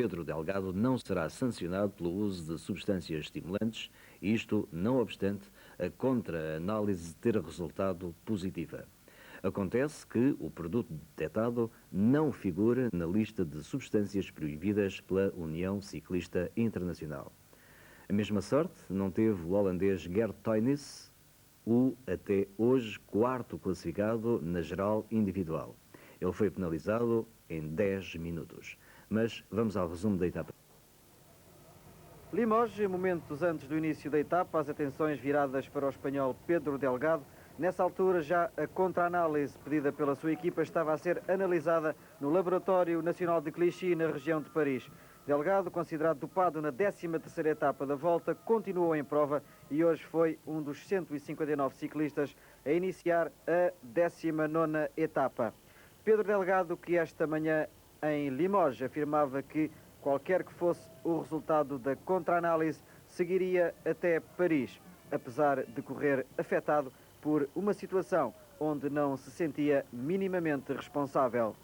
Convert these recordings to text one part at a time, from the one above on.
Pedro Delgado não será sancionado pelo uso de substâncias estimulantes, isto não obstante a contra-análise ter resultado positiva. Acontece que o produto detectado não figura na lista de substâncias proibidas pela União Ciclista Internacional. A mesma sorte não teve o holandês Gert Teunis, o até hoje quarto classificado na geral individual. Ele foi penalizado em 10 minutos. Mas vamos ao resumo da etapa. Limoges, momentos antes do início da etapa, as atenções viradas para o espanhol Pedro Delgado. Nessa altura, já a contra-análise pedida pela sua equipa estava a ser analisada no Laboratório Nacional de Clichy, na região de Paris. Delgado, considerado dopado na 13ª etapa da volta, continuou em prova e hoje foi um dos 159 ciclistas a iniciar a 19ª etapa. Pedro Delgado, que esta manhã em Limoges afirmava que qualquer que fosse o resultado da contra-análise, seguiria até Paris, apesar de correr afetado por uma situação onde não se sentia minimamente responsável.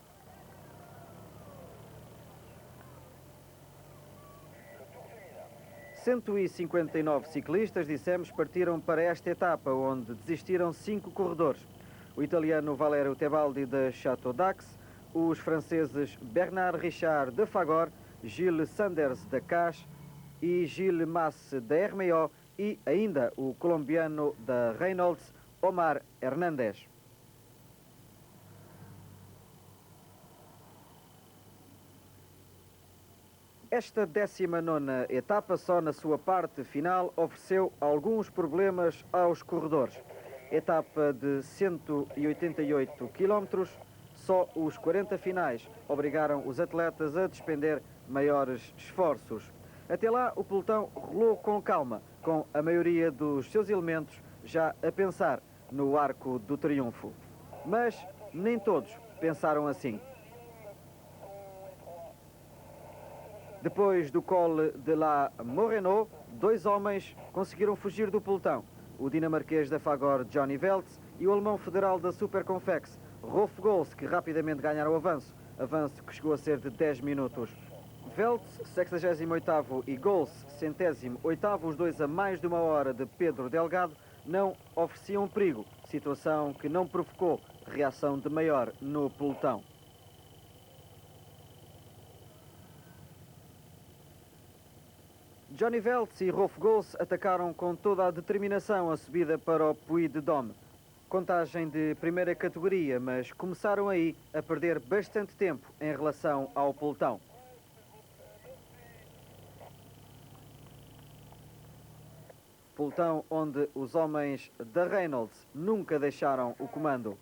...159 ciclistas, dissemos, partiram para esta etapa, onde desistiram 5 corredores. O italiano Valerio Tebaldi da Chateau d'Ax, os franceses Bernard Richard de Fagor, Gilles Sanders da Cache e Gilles Masse da Herméo e ainda o colombiano da Reynolds, Omar Hernández. Esta 19ª etapa, só na sua parte final, ofereceu alguns problemas aos corredores. Etapa de 188 km, só os 40 finais obrigaram os atletas a despender maiores esforços. Até lá, o pelotão rolou com calma, com a maioria dos seus elementos já a pensar no Arco do Triunfo. Mas nem todos pensaram assim. Depois do Col de la Moreno, 2 homens conseguiram fugir do pelotão. O dinamarquês da Fagor, Johnny Veltz, e o alemão federal da Superconfex, Rolf Gols, que rapidamente ganharam o avanço que chegou a ser de 10 minutos. Veltz, 68º, e Gols, 108º, os dois a mais de 1 hora de Pedro Delgado, não ofereciam perigo, situação que não provocou reação de maior no pelotão. Johnny Veltz e Rolf Gols atacaram com toda a determinação a subida para o Puy-de-Dôme. Contagem de primeira categoria, mas começaram aí a perder bastante tempo em relação ao pelotão. Pelotão onde os homens da Reynolds nunca deixaram o comando.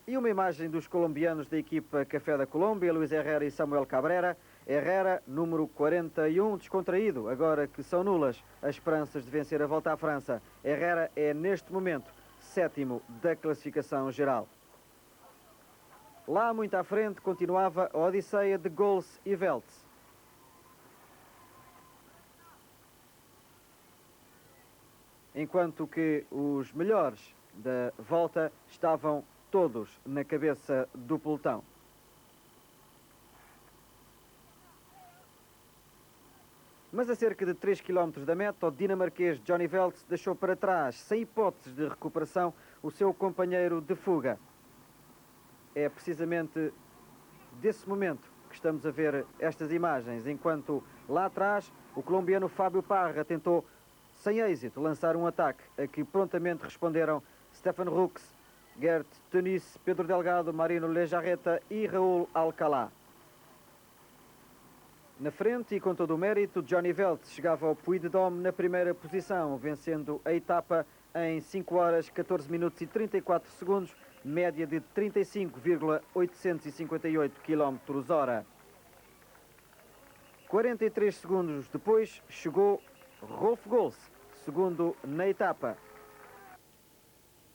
E uma imagem dos colombianos da equipa Café da Colômbia, Luis Herrera e Samuel Cabrera. Herrera, número 41, descontraído, agora que são nulas as esperanças de vencer a Volta à França. Herrera é, neste momento, 7º da classificação geral. Lá, muito à frente, continuava a odisseia de Gols e Veltz. Enquanto que os melhores da volta estavam todos na cabeça do pelotão. Mas a cerca de 3 km da meta, o dinamarquês Johnny Veltz deixou para trás, sem hipóteses de recuperação, o seu companheiro de fuga. É precisamente desse momento que estamos a ver estas imagens, enquanto lá atrás o colombiano Fábio Parra tentou, sem êxito, lançar um ataque, a que prontamente responderam Stefan Rux, Gert Teunis, Pedro Delgado, Marino Lejarreta e Raul Alcalá. Na frente e com todo o mérito, Johnny Veltz chegava ao Puy-de-Dôme na primeira posição, vencendo a etapa em 5 horas, 14 minutos e 34 segundos, média de 35,858 km/h. 43 segundos depois chegou Rolf Gols, segundo na etapa.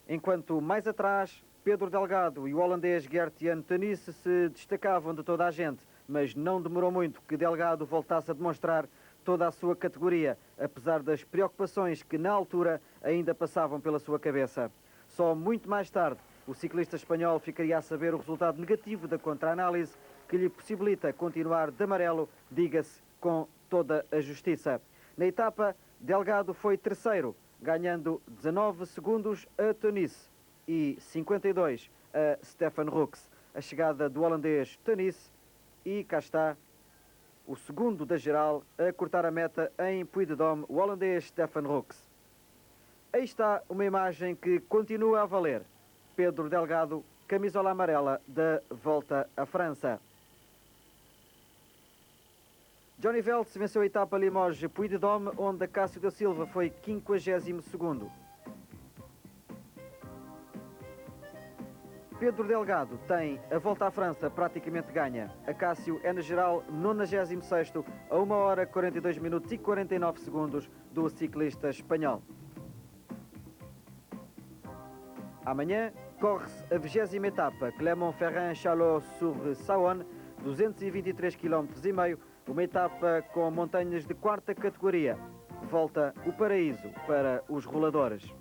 Enquanto mais atrás, Pedro Delgado e o holandês Gert-Jan Teunis se destacavam de toda a gente, mas não demorou muito que Delgado voltasse a demonstrar toda a sua categoria, apesar das preocupações que na altura ainda passavam pela sua cabeça. Só muito mais tarde O ciclista espanhol ficaria a saber o resultado negativo da contra-análise que lhe possibilita continuar de amarelo, diga-se, com toda a justiça. Na etapa, Delgado foi terceiro, ganhando 19 segundos a Teunisse e 52 a Stefan Rooks. A chegada do holandês Teunisse e cá está o segundo da geral a cortar a meta em Puy-de-Dôme, o holandês Stefan Rooks. Aí está uma imagem que continua a valer. Pedro Delgado, camisola amarela da Volta à França. Johnny Veltz venceu a etapa Limoges-Puy-de-Dôme, onde Cássio da Silva foi 52º. Pedro Delgado tem a Volta à França praticamente ganha. A Cássio é na geral 96º, a 1 hora 42 minutos e 49 segundos do ciclista espanhol. Amanhã corre-se a 20ª etapa, Clermont-Ferrand-Châlons-sur-Saône, 223,5 km, uma etapa com montanhas de quarta categoria. Volta o paraíso para os roladores.